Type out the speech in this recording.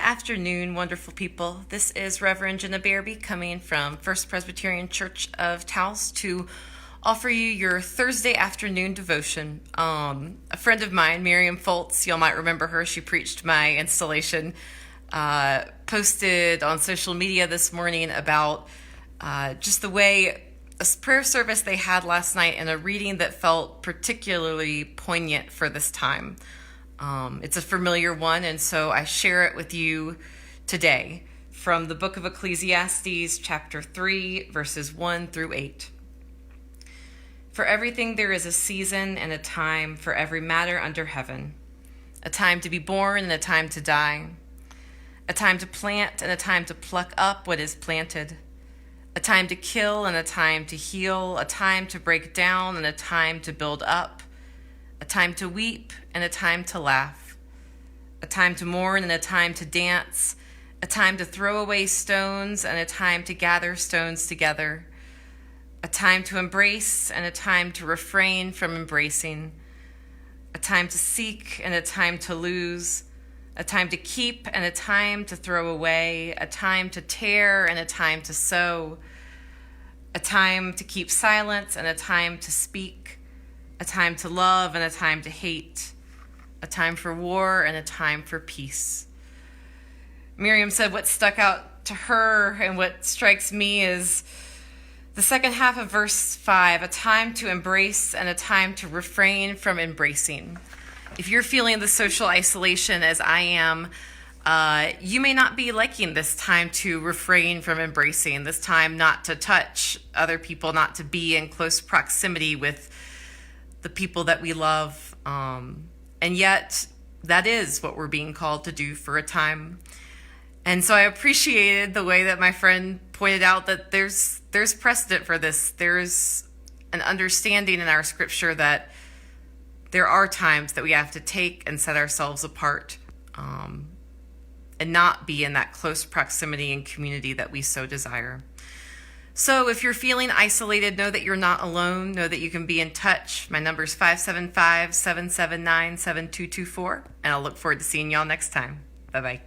afternoon, wonderful people. This is Reverend Jenna Bearby coming from First Presbyterian Church of Taos to offer you your Thursday afternoon devotion. A friend of mine, Miriam Foltz, y'all might remember her. She preached my installation, posted on social media this morning about just the way a prayer service they had last night and a reading that felt particularly poignant for this time. It's a familiar one, and so I share it with you today from the book of Ecclesiastes, chapter 3, verses 1 through 8. For everything there is a season and a time for every matter under heaven, a time to be born and a time to die, a time to plant and a time to pluck up what is planted, a time to kill and a time to heal, a time to break down and a time to build up, a time to weep and a time to laugh, a time to mourn and a time to dance, a time to throw away stones and a time to gather stones together, a time to embrace and a time to refrain from embracing, a time to seek and a time to lose, a time to keep and a time to throw away, a time to tear and a time to sow, a time to keep silence and a time to speak, a time to love and a time to hate, a time for war and a time for peace. Miriam said what stuck out to her and what strikes me is the second half of verse 5, a time to embrace and a time to refrain from embracing. If you're feeling the social isolation as I am, you may not be liking this time to refrain from embracing, this time not to touch other people, not to be in close proximity with the people that we love. And yet, that is what we're being called to do for a time. And so I appreciated the way that my friend pointed out that there's precedent for this. There's an understanding in our scripture that there are times that we have to take and set ourselves apart and not be in that close proximity and community that we so desire. So if you're feeling isolated, know that you're not alone. Know that you can be in touch. My number is 575-779-7224, and I'll look forward to seeing y'all next time. Bye-bye.